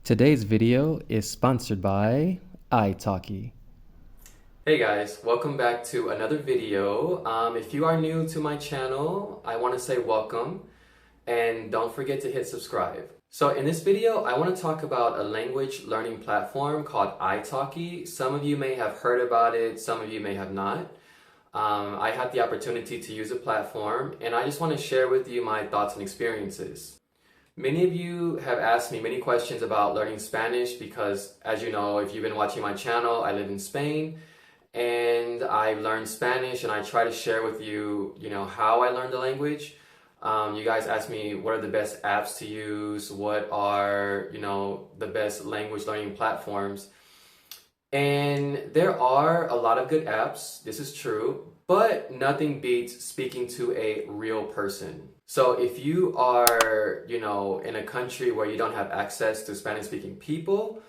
Today's video is sponsored by italki. Hey guys, welcome back to another video. If you are new to my channel, I want to say welcome and don't forget to hit subscribe. So in this video, I want to talk about a language learning platform called italki. Some of you may have heard about it, some of you may have not. I had the opportunity to use a platform and I just want to share with you my thoughts and experiences. Many of you have asked me many questions about learning Spanish because, as you know, if you've been watching my channel, I live in Spain and I learned Spanish and I try to share with you, how I learned the language. You guys ask me what are the best apps to use, what are, the best language learning platforms. And there are a lot of good apps, this is true, but nothing beats speaking to a real person. So if you are, in a country where you don't have access to Spanish speaking people,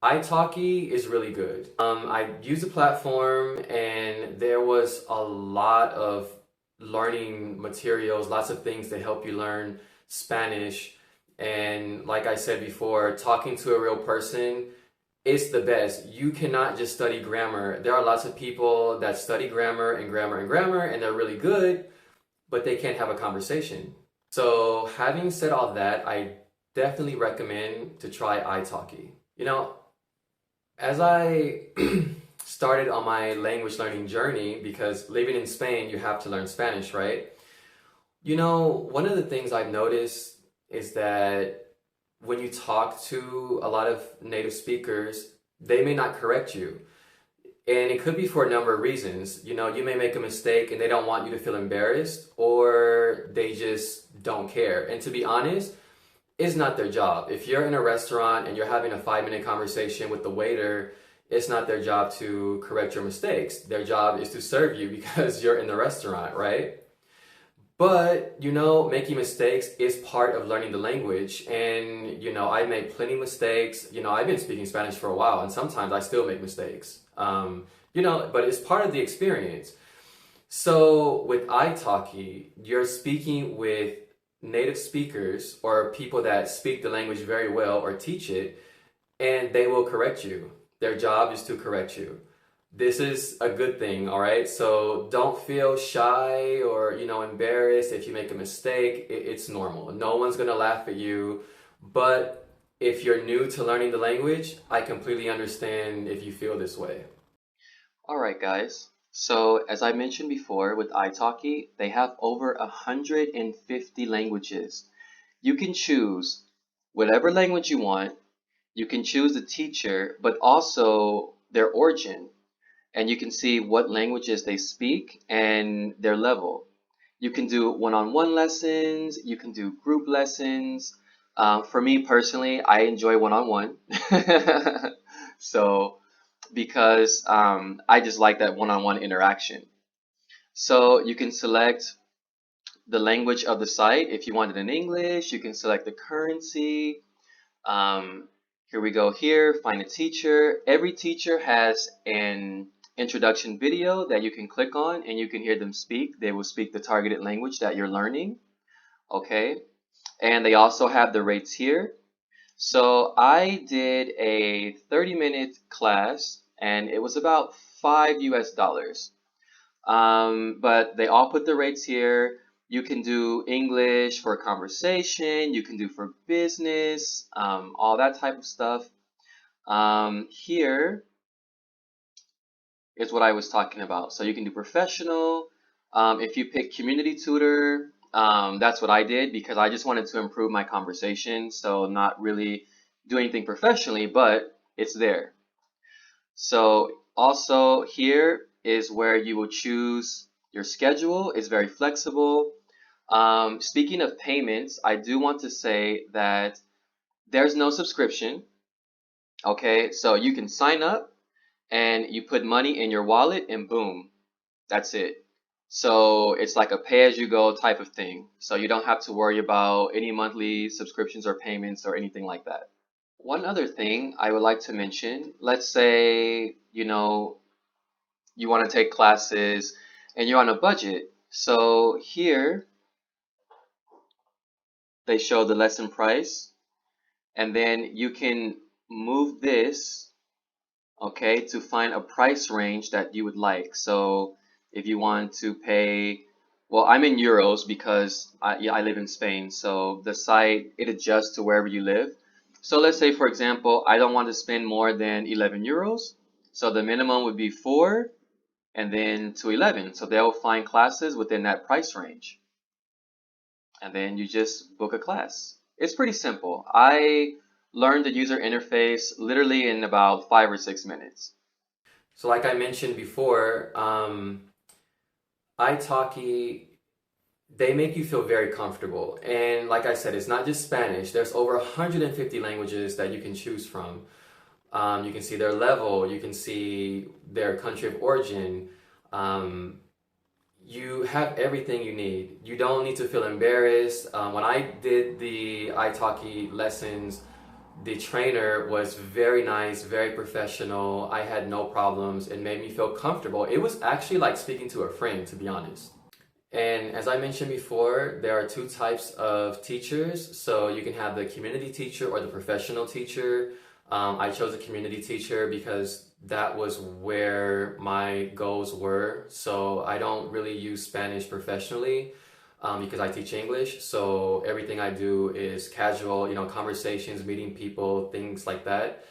italki is really good. I used the platform and there was a lot of learning materials, lots of things to help you learn Spanish. And like I said before, talking to a real person is the best. You cannot just study grammar. There are lots of people that study grammar and grammar and grammar and they're really good, but they can't have a conversation. So having said all that, I definitely recommend to try italki. As I started on my language learning journey, because living in Spain, you have to learn Spanish, right? One of the things I've noticed is that when you talk to a lot of native speakers, they may not correct you. And it could be for a number of reasons. You may make a mistake and they don't want you to feel embarrassed, or they just don't care. And to be honest, it's not their job. If you're in a restaurant and you're having a 5-minute conversation with the waiter, it's not their job to correct your mistakes. Their job is to serve you because you're in the restaurant, right? But, making mistakes is part of learning the language. And, I made plenty of mistakes. I've been speaking Spanish for a while and sometimes I still make mistakes. But it's part of the experience. So with italki, you're speaking with native speakers or people that speak the language very well or teach it, and they will correct you. Their job is to correct you. This is a good thing, all right? So don't feel shy or, embarrassed if you make a mistake. It's normal. No one's gonna laugh at you. But if you're new to learning the language, I completely understand if you feel this way. All right, guys. So as I mentioned before, with italki, they have over 150 languages. You can choose whatever language you want. You can choose the teacher, but also their origin. And you can see what languages they speak and their level. You can do one-on-one lessons. You can do group lessons. For me personally, I enjoy one-on-one. So because I just like that one-on-one interaction. So you can select the language of the site. If you want it in English, you can select the currency. Um, Here we go here, find a teacher. Every teacher has an introduction video that you can click on and you can hear them speak. They will speak the targeted language that you're learning, okay? And they also have the rates here. So I did a 30-minute class and it was about $5 US. But they all put the rates here. You can do English for conversation, you can do for business, all that type of stuff. Here is what I was talking about. So you can do professional. If you pick community tutor, that's what I did because I just wanted to improve my conversation. So not really do anything professionally, but it's there. So also here is where you will choose your schedule. It's very flexible. Speaking of payments, I do want to say that there's no subscription. Okay, so you can sign up and you put money in your wallet and boom, that's it. So it's like a pay-as-you-go type of thing. So you don't have to worry about any monthly subscriptions or payments or anything like that. One other thing I would like to mention, let's say, you want to take classes and you're on a budget. So here they show the lesson price and then you can move this, okay, to find a price range that you would like. So if you want to pay, well, I'm in euros because yeah, I live in Spain. So the site, it adjusts to wherever you live. So let's say, for example, I don't want to spend more than 11 euros. So the minimum would be 4 and then to 11. So they'll find classes within that price range. And then you just book a class. It's pretty simple. I learned the user interface literally in about 5 or 6 minutes. So like I mentioned before, italki, they make you feel very comfortable. And like I said, it's not just Spanish. There's over 150 languages that you can choose from. You can see their level, you can see their country of origin. Um, you have everything you need. You don't need to feel embarrassed. When I did the italki lessons, the trainer was very nice, very professional. I had no problems. It made me feel comfortable. It was actually like speaking to a friend, to be honest. And as I mentioned before, there are two types of teachers. So you can have the community teacher or the professional teacher. I chose a community teacher because that was where my goals were. So I don't really use Spanish professionally because I teach English. So everything I do is casual, conversations, meeting people, things like that.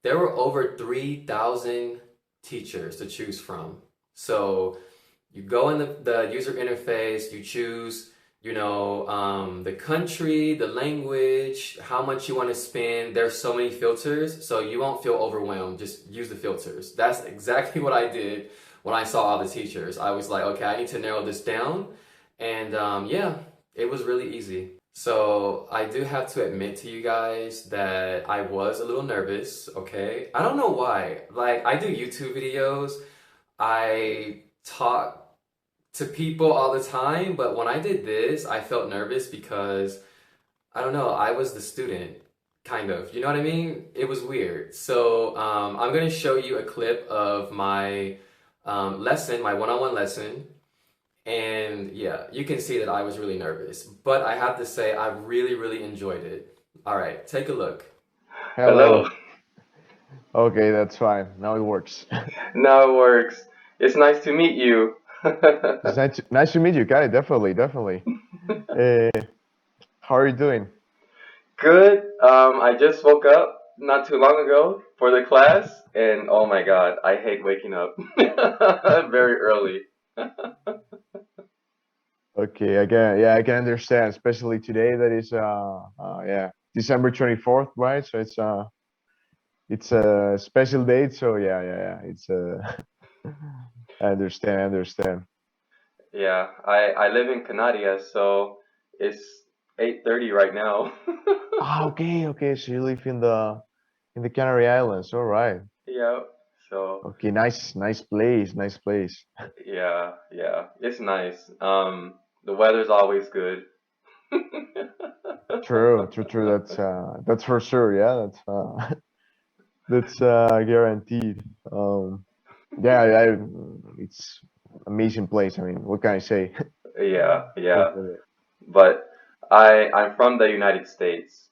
There were over 3,000 teachers to choose from. So you go in the user interface, you choose, the country, the language, how much you want to spend. There's so many filters, so you won't feel overwhelmed. Just use the filters. That's exactly what I did when I saw all the teachers. I was like, okay, I need to narrow this down. And yeah, it was really easy. So I do have to admit to you guys that I was a little nervous, okay? I don't know why. Like, I do YouTube videos. I talk to people all the time, but when I did this, I felt nervous because I don't know, I was the student, kind of. You know what I mean? It was weird. So I'm gonna show you a clip of my lesson, my one-on-one lesson, and yeah, you can see that I was really nervous. But I have to say, I really, really enjoyed it. All right, take a look. Hello. Hello. Okay, that's fine. Now it works. Now it works. It's nice to meet you. It's nice to meet you, Kai. Definitely, definitely. Uh, how are you doing? Good. I just woke up not too long ago for the class, and oh my God, I hate waking up very early. Okay, I can understand, especially today that is yeah, December 24th, right? So it's a special date. So yeah. It's I understand, I understand. Yeah, I live in Canarias, so it's 8:30 right now. Ah, okay. So you live in the Canary Islands. All right. Yeah, so Okay, nice place, nice place. yeah, it's nice. The weather's always good. True. That's for sure. Yeah, that's guaranteed. Yeah, it's amazing place. I mean, what can I say? Yeah. Definitely. But I'm from the United States,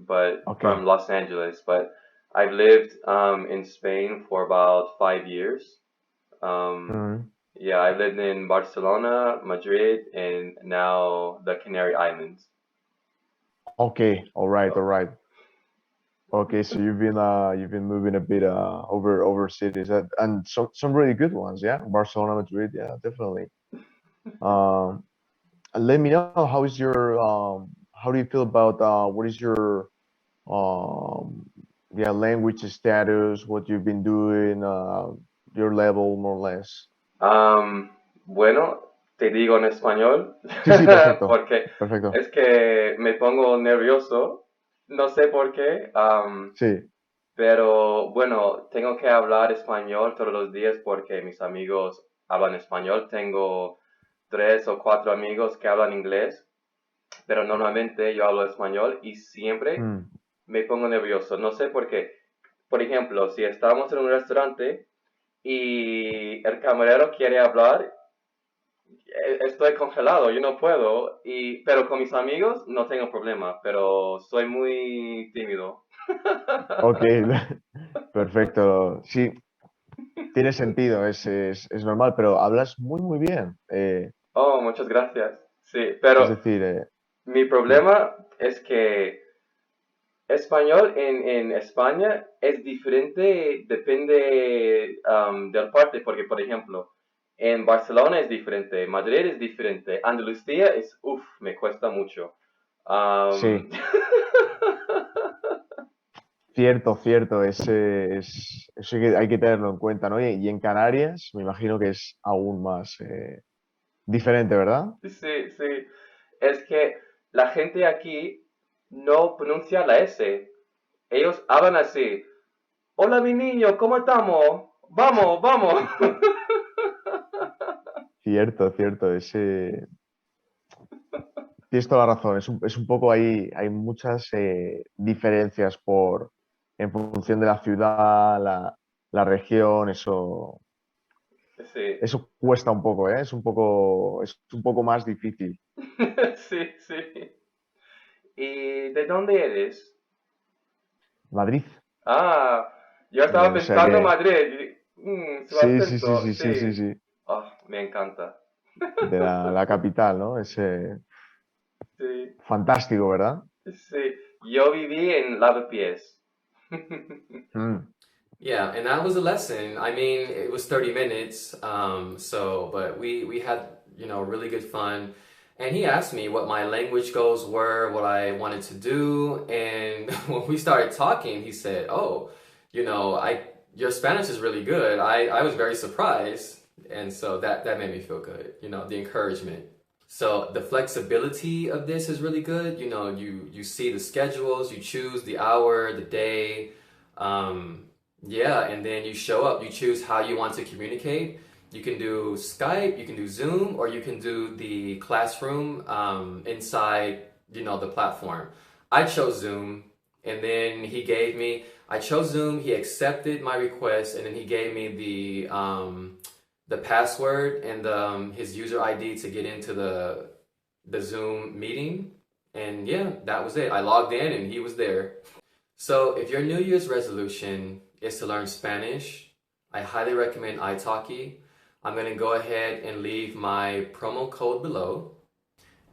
but from Okay. Los Angeles, but I've lived in Spain for about 5 years. Um, Mhm. yeah, I lived in Barcelona, Madrid, and now the Canary Islands. Okay. All So right. Okay. So you've been moving a bit over cities and some really good ones. Yeah, Barcelona, Madrid. Yeah, definitely. Um, and let me know how is your how do you feel about what is your um, yeah, language status, what you've been doing, your level more or less. bueno, te digo en español Sí, sí, perfecto, porque perfecto. es que me pongo nervioso, no sé por qué, Sí. pero bueno, tengo que hablar español todos los días porque mis amigos hablan español. Tengo 3 o 4 amigos que hablan inglés, pero normalmente yo hablo español y siempre Mm, me pongo nervioso. No sé por qué. Por ejemplo, si estamos en un restaurante y el camarero quiere hablar, Estoy congelado, yo no puedo, pero con mis amigos no tengo problema, pero soy muy tímido. Ok, perfecto. Sí, tiene sentido, es normal, pero hablas muy, muy bien. Oh, muchas gracias. Sí, Es pero decir, mi mm, problema es que español en España es diferente, depende del parte, porque por ejemplo, en Barcelona es diferente, Madrid es diferente, Andalucía es, uff, me cuesta mucho. Am, sí, cierto, cierto, eso hay que tenerlo en cuenta, ¿no? Y en Canarias me imagino que es aún más diferente, ¿verdad? sí, sí, es que la gente aquí no pronuncia la S, ellos hablan así, hola mi niño, ¿cómo estamos? Vamos, vamos. Cierto, cierto, tienes toda la razón, es un poco ahí, hay muchas diferencias en función de la ciudad, la región, Sí, eso cuesta un poco, ¿eh? Es un poco más difícil. sí, sí. ¿Y de dónde eres? Madrid, Ah, yo estaba o sea pensando que Madrid. Su sí, sí, sí, acento, sí, sí, sí, sí. sí, Ah, me encanta. de la capital, ¿no? Sí, Fantástico, ¿verdad? sí. Yo viví en Lavapiés. Mm. Yeah, and that was a lesson. I mean, it was 30 minutes, but we had, really good fun. And he asked me what my language goals were, what I wanted to do, and when we started talking, he said, "Oh, I your Spanish is really good." I was very surprised, and so that made me feel good, the encouragement. So the flexibility of this is really good. You see the schedules, you choose the hour, the day. Um, yeah, and then you show up. You choose how you want to communicate. You can do Skype, you can do Zoom, or you can do the classroom inside, the platform. I chose Zoom, and then I chose Zoom. He accepted my request, and then he gave me the password and his user ID to get into the Zoom meeting. And yeah, that was it. I logged in, and he was there. So, if your New Year's resolution is to learn Spanish, I highly recommend italki. I'm going to go ahead and leave my promo code below.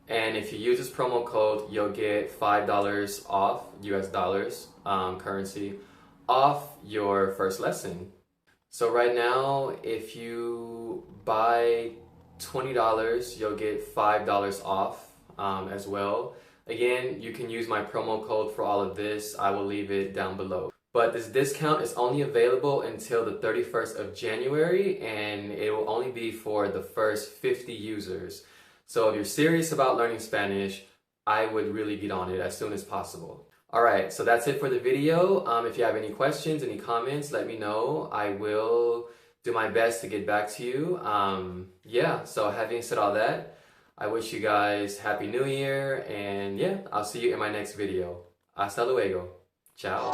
And if you use this promo code, you'll get $5 off US dollars currency off your first lesson. So, right now, if you buy $20, you'll get $5 off as well. Again, you can use my promo code for all of this. I will leave it down below. But this discount is only available until the 31st of January, and it will only be for the first 50 users. So if you're serious about learning Spanish, I would really get on it as soon as possible. All right, so that's it for the video. If you have any questions, any comments, let me know. I will do my best to get back to you. Yeah, so having said all that, I wish you guys Happy New Year, and yeah, I'll see you in my next video. Hasta luego. Ciao.